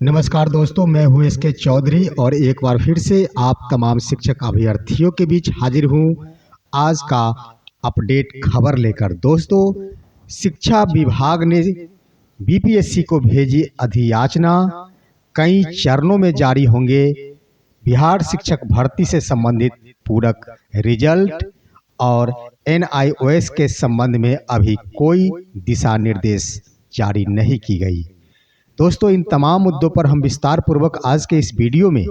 नमस्कार दोस्तों, मैं हूं एसके चौधरी और एक बार फिर से आप तमाम शिक्षक अभ्यर्थियों के बीच हाजिर हूं आज का अपडेट खबर लेकर। दोस्तों, शिक्षा विभाग ने बीपीएससी को भेजी अधियाचना, कई चरणों में जारी होंगे बिहार शिक्षक भर्ती से संबंधित पूरक रिजल्ट और एनआईओएस के संबंध में अभी कोई दिशा निर्देश जारी नहीं की गई। दोस्तों, इन तमाम मुद्दों पर हम विस्तार पूर्वक आज के इस वीडियो में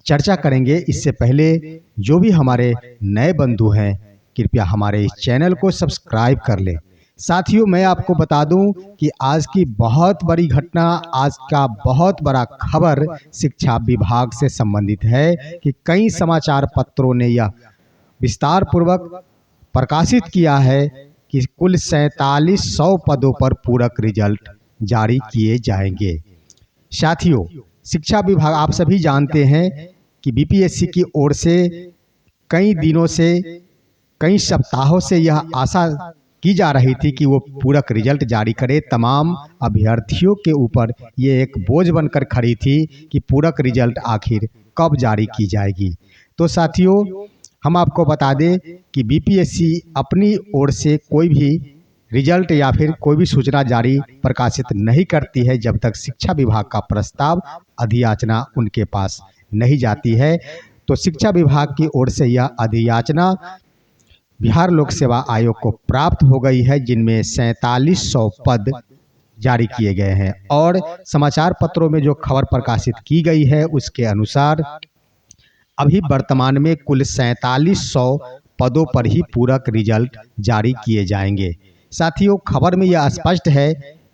चर्चा करेंगे। इससे पहले जो भी हमारे नए बंधु हैं, कृपया हमारे इस चैनल को सब्सक्राइब कर लें। साथियों, मैं आपको बता दूं कि आज की बहुत बड़ी घटना, आज का बहुत बड़ा खबर शिक्षा विभाग से संबंधित है कि कई समाचार पत्रों ने यह विस्तार पूर्वक प्रकाशित किया है कि कुल 4700 पदों पर पूरक रिजल्ट जारी किए जाएंगे। साथियों, शिक्षा विभाग, आप सभी जानते हैं कि बीपीएससी की ओर से कई दिनों से, कई सप्ताहों से यह आशा की जा रही थी कि वो पूरक रिजल्ट जारी करे। तमाम अभ्यर्थियों के ऊपर ये एक बोझ बनकर खड़ी थी कि पूरक रिजल्ट आखिर कब जारी की जाएगी। तो साथियों, हम आपको बता दें कि बीपीएससी अपनी ओर से कोई भी रिजल्ट या फिर कोई भी सूचना जारी प्रकाशित नहीं करती है जब तक शिक्षा विभाग का प्रस्ताव अधियाचना उनके पास नहीं जाती है। तो शिक्षा विभाग की ओर से यह अधियाचना बिहार लोक सेवा आयोग को प्राप्त हो गई है, जिनमें 4700 पद जारी किए गए हैं। और समाचार पत्रों में जो खबर प्रकाशित की गई है उसके अनुसार अभी वर्तमान में कुल 4700 पदों पर ही पूरक रिजल्ट जारी किए जाएंगे। साथियों, खबर में यह स्पष्ट है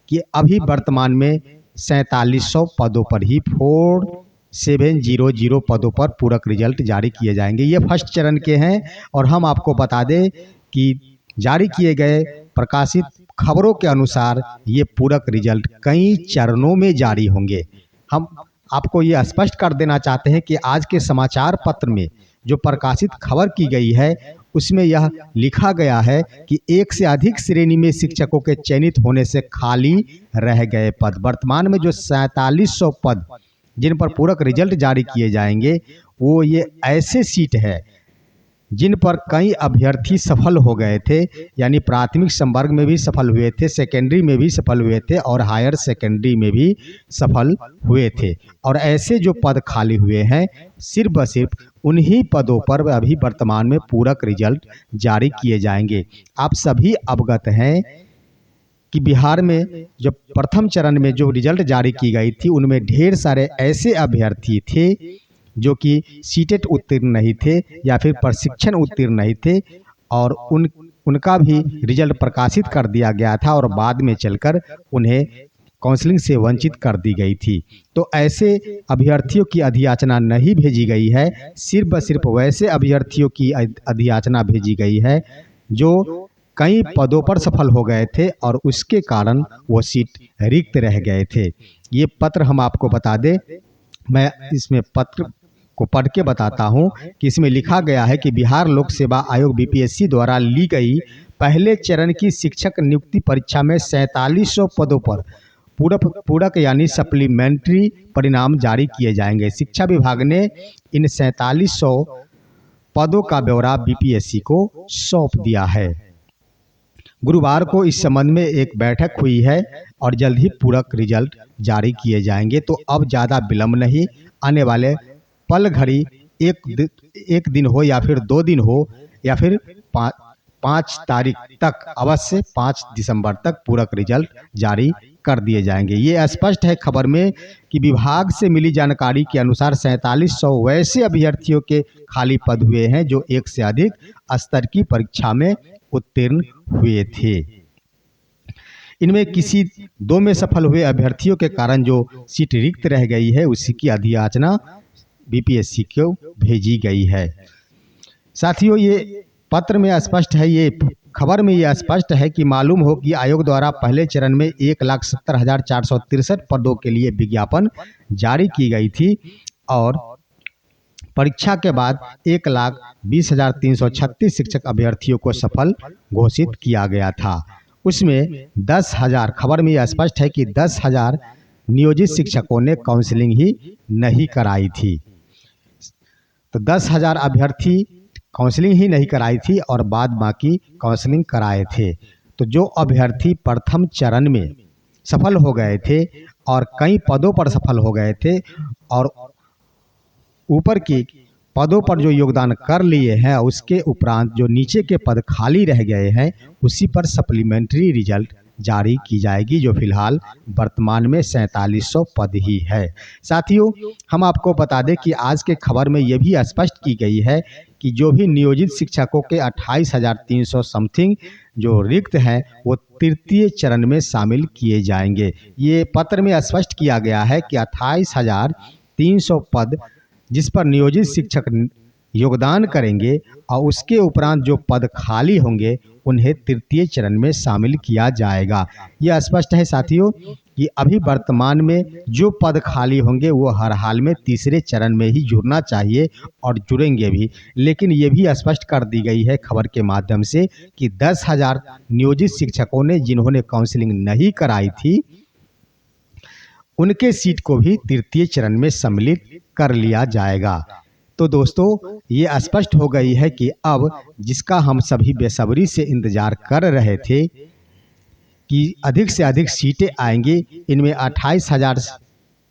कि अभी वर्तमान में 4700 पदों पर ही 4700 पदों पर पूरक रिजल्ट जारी किए जाएंगे। ये फर्स्ट चरण के हैं और हम आपको बता दें कि जारी किए गए प्रकाशित खबरों के अनुसार ये पूरक रिजल्ट कई चरणों में जारी होंगे। हम आपको ये स्पष्ट कर देना चाहते हैं कि आज के समाचार पत्र में जो प्रकाशित खबर की गई है उसमें यह लिखा गया है कि एक से अधिक श्रेणी में शिक्षकों के चयनित होने से खाली रह गए पद, वर्तमान में जो 4700 पद जिन पर पूरक रिजल्ट जारी किए जाएंगे, वो ये ऐसे सीट है जिन पर कई अभ्यर्थी सफल हो गए थे, यानी प्राथमिक संवर्ग में भी सफल हुए थे, सेकेंडरी में भी सफल हुए थे और हायर सेकेंडरी में भी सफल हुए थे। और ऐसे जो पद खाली हुए हैं, सिर्फ व सिर्फ उन्हीं पदों पर अभी वर्तमान में पूरक रिजल्ट जारी किए जाएंगे। आप सभी अवगत हैं कि बिहार में जो प्रथम चरण में जो रिजल्ट जारी की गई थी उनमें ढेर सारे ऐसे अभ्यर्थी थे जो कि सीटेट उत्तीर्ण नहीं थे या फिर प्रशिक्षण उत्तीर्ण नहीं थे और उनका भी रिजल्ट प्रकाशित कर दिया गया था और बाद में चलकर उन्हें काउंसलिंग से वंचित कर दी गई थी। तो ऐसे अभ्यर्थियों की अधियाचना नहीं भेजी गई है, सिर्फ व सिर्फ वैसे अभ्यर्थियों की अधियाचना भेजी गई है जो कई पदों पर सफल हो गए थे और उसके कारण वो सीट रिक्त रह गए थे। ये पत्र हम आपको बता दें, मैं इसमें पत्र को पढ़ के बताता हूं कि इसमें लिखा गया है कि बिहार लोक सेवा आयोग बीपीएससी द्वारा ली गई पहले चरण की शिक्षक नियुक्ति परीक्षा में 4700 पदों पर पूरक यानी सप्लीमेंट्री परिणाम जारी किए जाएंगे। शिक्षा विभाग ने इन 4700 पदों का ब्यौरा बीपीएससी को सौंप दिया है। गुरुवार को इस संबंध में एक बैठक हुई है और जल्द ही पूरक रिजल्ट जारी किए जाएंगे। तो अब ज़्यादा विलंब नहीं, आने वाले पल घड़ी एक दिन हो या फिर 2 दिन हो या फिर 5 तारीख तक, अवश्य 5 दिसंबर तक पूरक रिजल्ट जारी कर दिए जाएंगे। ये स्पष्ट है खबर में कि विभाग से मिली जानकारी के अनुसार 4700 वैसे अभ्यर्थियों के खाली पद हुए हैं जो एक से अधिक स्तर की परीक्षा में उत्तीर्ण हुए थे। इनमें किसी 2 में सफल हुए अभ्यर्थियों के कारण जो सीट रिक्त रह गई है उसी की अधियाचना बीपीएससी को भेजी गई है। साथियों, ये पत्र में स्पष्ट है, ये खबर में यह स्पष्ट है कि मालूम हो कि आयोग द्वारा पहले चरण में 1,70,463 पदों के लिए विज्ञापन जारी की गई थी और परीक्षा के बाद 1,20,336 शिक्षक अभ्यर्थियों को सफल घोषित किया गया था। उसमें 10,000, खबर में यह स्पष्ट है कि 10,000 नियोजित शिक्षकों ने काउंसलिंग ही नहीं कराई थी। तो 10,000 अभ्यर्थी काउंसलिंग ही नहीं कराई थी और बाद बाकी काउंसलिंग कराए थे। तो जो अभ्यर्थी प्रथम चरण में सफल हो गए थे और कई पदों पर सफल हो गए थे और ऊपर के पदों पर जो योगदान कर लिए हैं, उसके उपरांत जो नीचे के पद खाली रह गए हैं, उसी पर सप्लीमेंट्री रिजल्ट जारी की जाएगी, जो फिलहाल वर्तमान में 4700 पद ही है। साथियों, हम आपको बता दें कि आज के खबर में ये भी स्पष्ट की गई है कि जो भी नियोजित शिक्षकों के 28,300 समथिंग जो रिक्त हैं, वो तृतीय चरण में शामिल किए जाएंगे। ये पत्र में स्पष्ट किया गया है कि 28,300 पद जिस पर नियोजित शिक्षक योगदान करेंगे और उसके उपरांत जो पद खाली होंगे, उन्हें तृतीय चरण में शामिल किया जाएगा। यह स्पष्ट है साथियों कि अभी वर्तमान में जो पद खाली होंगे वो हर हाल में तीसरे चरण में ही जुड़ना चाहिए और जुड़ेंगे भी। लेकिन ये भी स्पष्ट कर दी गई है खबर के माध्यम से कि 10,000 नियोजित शिक्षकों ने जिन्होंने काउंसलिंग नहीं कराई थी, उनके सीट को भी तृतीय चरण में सम्मिलित कर लिया जाएगा। तो दोस्तों, ये स्पष्ट हो गई है कि अब जिसका हम सभी बेसब्री से इंतजार कर रहे थे कि अधिक से अधिक सीटें आएंगी, इनमें 28,000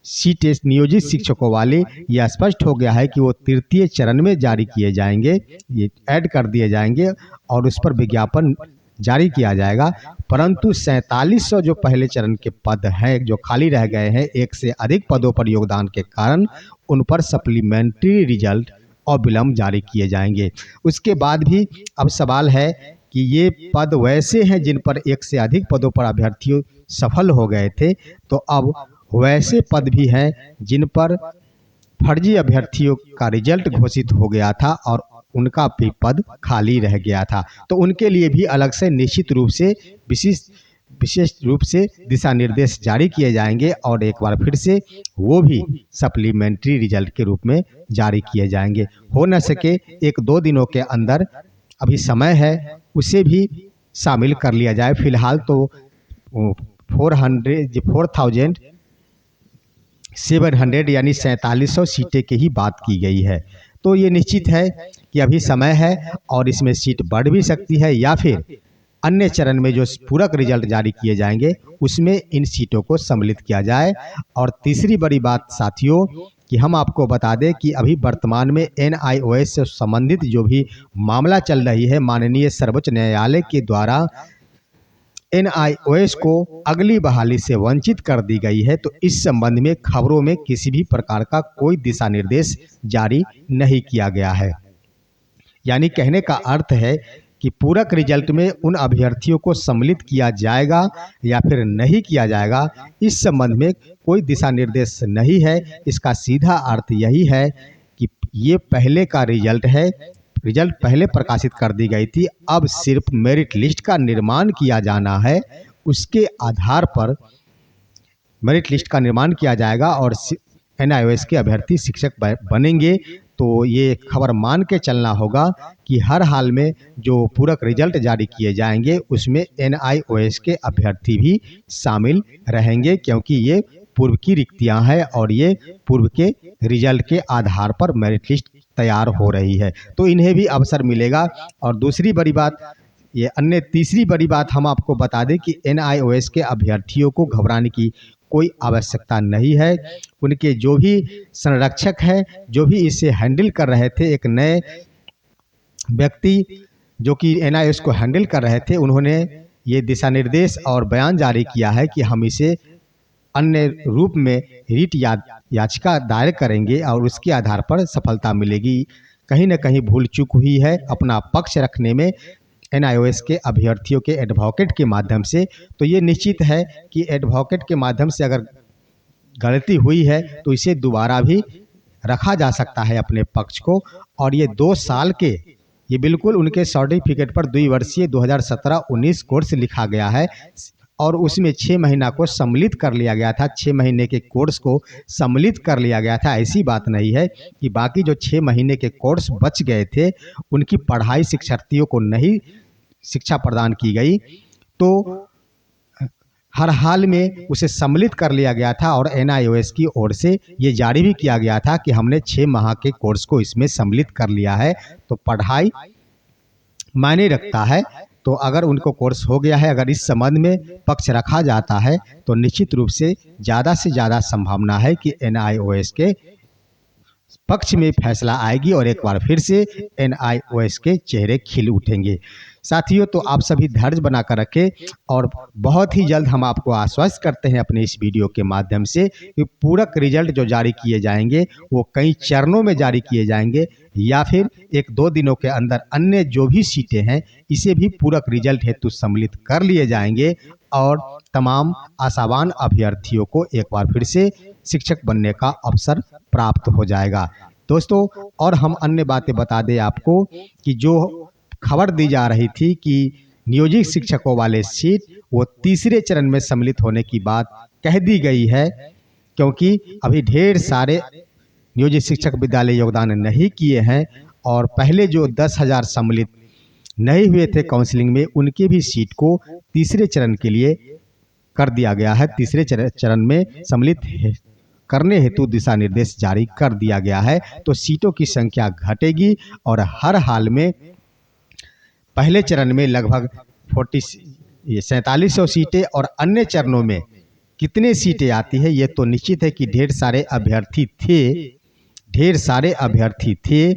सीटें नियोजित शिक्षकों वाले, यह स्पष्ट हो गया है कि वो तृतीय चरण में जारी किए जाएंगे, ये ऐड कर दिए जाएंगे और उस पर विज्ञापन जारी किया जाएगा। परंतु 4700 जो पहले चरण के पद हैं जो खाली रह गए हैं, एक से अधिक पदों पर योगदान के कारण उन पर सप्लीमेंट्री रिजल्ट और विलम्ब जारी किए जाएंगे। उसके बाद भी अब सवाल है कि ये पद वैसे हैं जिन पर एक से अधिक पदों पर अभ्यर्थी सफल हो गए थे, तो अब वैसे पद भी हैं जिन पर फर्जी अभ्यर्थियों का रिजल्ट घोषित हो गया था और उनका भी पद खाली रह गया था। तो उनके लिए भी अलग से निश्चित रूप से विशेष रूप से दिशा निर्देश जारी किए जाएंगे और एक बार फिर से वो भी सप्लीमेंट्री रिजल्ट के रूप में जारी किए जाएंगे। हो न सके 1-2 दिनों के अंदर, अभी समय है, उसे भी शामिल कर लिया जाए। फिलहाल तो 4,700 यानी 4700 सीटें की ही बात की गई है। तो ये निश्चित है कि अभी समय है और इसमें सीट बढ़ भी सकती है या फिर अन्य चरण में जो पूरक रिजल्ट जारी किए जाएंगे उसमें इन सीटों को सम्मिलित किया जाए। और तीसरी बड़ी बात साथियों कि हम आपको बता दें कि अभी वर्तमान में NIOS से संबंधित जो भी मामला चल रही है, माननीय सर्वोच्च न्यायालय के द्वारा NIOS को अगली बहाली से वंचित कर दी गई है। तो इस संबंध में खबरों में किसी भी प्रकार का कोई दिशा निर्देश जारी नहीं किया गया है। यानी कहने का अर्थ है कि पूरक रिजल्ट में उन अभ्यर्थियों को सम्मिलित किया जाएगा या फिर नहीं किया जाएगा, इस संबंध में कोई दिशा निर्देश नहीं है। इसका सीधा अर्थ यही है कि ये पहले का रिजल्ट है, रिजल्ट पहले प्रकाशित कर दी गई थी, अब सिर्फ मेरिट लिस्ट का निर्माण किया जाना है। उसके आधार पर मेरिट लिस्ट का निर्माण किया जाएगा और NIOS के अभ्यर्थी शिक्षक बनेंगे। तो ये खबर मान के चलना होगा कि हर हाल में जो पूरक रिजल्ट जारी किए जाएंगे उसमें NIOS के अभ्यर्थी भी शामिल रहेंगे, क्योंकि ये पूर्व की रिक्तियां हैं और ये पूर्व के रिजल्ट के आधार पर मेरिट लिस्ट तैयार हो रही है, तो इन्हें भी अवसर मिलेगा। और दूसरी बड़ी बात, ये अन्य तीसरी बड़ी बात हम आपको बता दें कि NIOS के अभ्यर्थियों को घबराने की कोई आवश्यकता नहीं है। उनके जो भी संरक्षक हैं, जो भी इसे हैंडल कर रहे थे, एक नए व्यक्ति जो कि NIOS को हैंडल कर रहे थे, उन्होंने ये दिशा निर्देश और बयान जारी किया है कि हम इसे अन्य रूप में रिट याचिका दायर करेंगे और उसके आधार पर सफलता मिलेगी। कहीं न कहीं भूल चूक हुई है अपना पक्ष रखने में NIOS के अभ्यर्थियों के एडवोकेट के माध्यम से। तो ये निश्चित है कि एडवोकेट के माध्यम से अगर गलती हुई है तो इसे दोबारा भी रखा जा सकता है अपने पक्ष को। और ये 2 साल के, ये बिल्कुल उनके सर्टिफिकेट पर 2 वर्षीय 2017-19 कोर्स लिखा गया है और उसमें 6 महीना को सम्मिलित कर लिया गया था। 6 महीने के कोर्स को सम्मिलित कर लिया गया था। ऐसी बात नहीं है कि बाकी जो 6 महीने के कोर्स बच गए थे उनकी पढ़ाई शिक्षार्थियों को नहीं शिक्षा प्रदान की गई। तो हर हाल में उसे सम्मिलित कर लिया गया था और NIOS की ओर से ये जारी भी किया गया था कि हमने 6 माह के कोर्स को इसमें सम्मिलित कर लिया है। तो पढ़ाई मायने रखता है। तो अगर उनको कोर्स हो गया है, अगर इस संबंध में पक्ष रखा जाता है तो निश्चित रूप से ज़्यादा संभावना है कि NIOS के पक्ष में फैसला आएगी और एक बार फिर से NIOS के चेहरे खिल उठेंगे। साथियों, तो आप सभी धैर्य बनाकर रखें और बहुत ही जल्द हम आपको आश्वस्त करते हैं अपने इस वीडियो के माध्यम से कि पूरक रिजल्ट जो जारी किए जाएंगे वो कई चरणों में जारी किए जाएंगे या फिर 1-2 दिनों के अंदर अन्य जो भी सीटें हैं इसे भी पूरक रिजल्ट हेतु सम्मिलित कर लिए जाएंगे और तमाम आशावान अभ्यर्थियों को एक बार फिर से शिक्षक बनने का अवसर प्राप्त हो जाएगा। दोस्तों, और हम अन्य बातें बता दें आपको कि जो खबर दी जा रही थी कि नियोजित शिक्षकों वाले सीट वो तीसरे चरण में सम्मिलित होने की बात कह दी गई है, क्योंकि अभी ढेर सारे नियोजित शिक्षक विद्यालय योगदान नहीं किए हैं और पहले जो 10,000 सम्मिलित नहीं हुए थे काउंसलिंग में उनके भी सीट को तीसरे चरण के लिए कर दिया गया है। तीसरे चरण में सम्मिलित करने हेतु दिशा निर्देश जारी कर दिया गया है। तो सीटों की संख्या घटेगी और हर हाल में पहले चरण में लगभग 4700 सीटें और अन्य चरणों में कितने सीटें आती है ये तो निश्चित है कि ढेर सारे अभ्यर्थी थे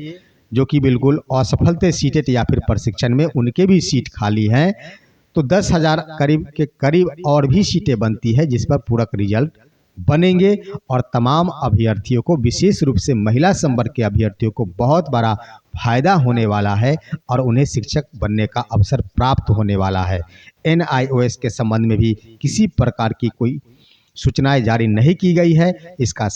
जो कि बिल्कुल असफल थे सीटें या फिर प्रशिक्षण में, उनके भी सीट खाली हैं। तो 10,000 करीब और भी सीटें बनती है जिस पर पूरक रिजल्ट बनेंगे और तमाम अभ्यर्थियों को, विशेष रूप से महिला संवर्ग के अभ्यर्थियों को बहुत बड़ा फायदा होने वाला है और उन्हें शिक्षक बनने का अवसर प्राप्त होने वाला है। NIOS के संबंध में भी किसी प्रकार की कोई सूचनाएं जारी नहीं की गई है। इसका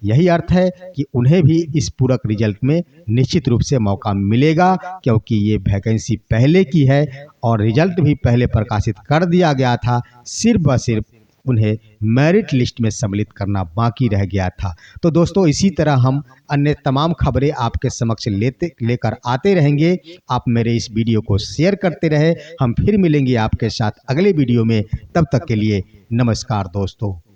यही अर्थ है कि उन्हें भी इस पूरक रिजल्ट में निश्चित रूप से मौका मिलेगा, क्योंकि ये वैकेंसी पहले की है और रिजल्ट भी पहले प्रकाशित कर दिया गया था। सिर्फ व सिर्फ उन्हें मेरिट लिस्ट में सम्मिलित करना बाकी रह गया था। तो दोस्तों, इसी तरह हम अन्य तमाम खबरें आपके समक्ष लेकर आते रहेंगे। आप मेरे इस वीडियो को शेयर करते रहे। हम फिर मिलेंगे आपके साथ अगले वीडियो में। तब तक के लिए नमस्कार दोस्तों।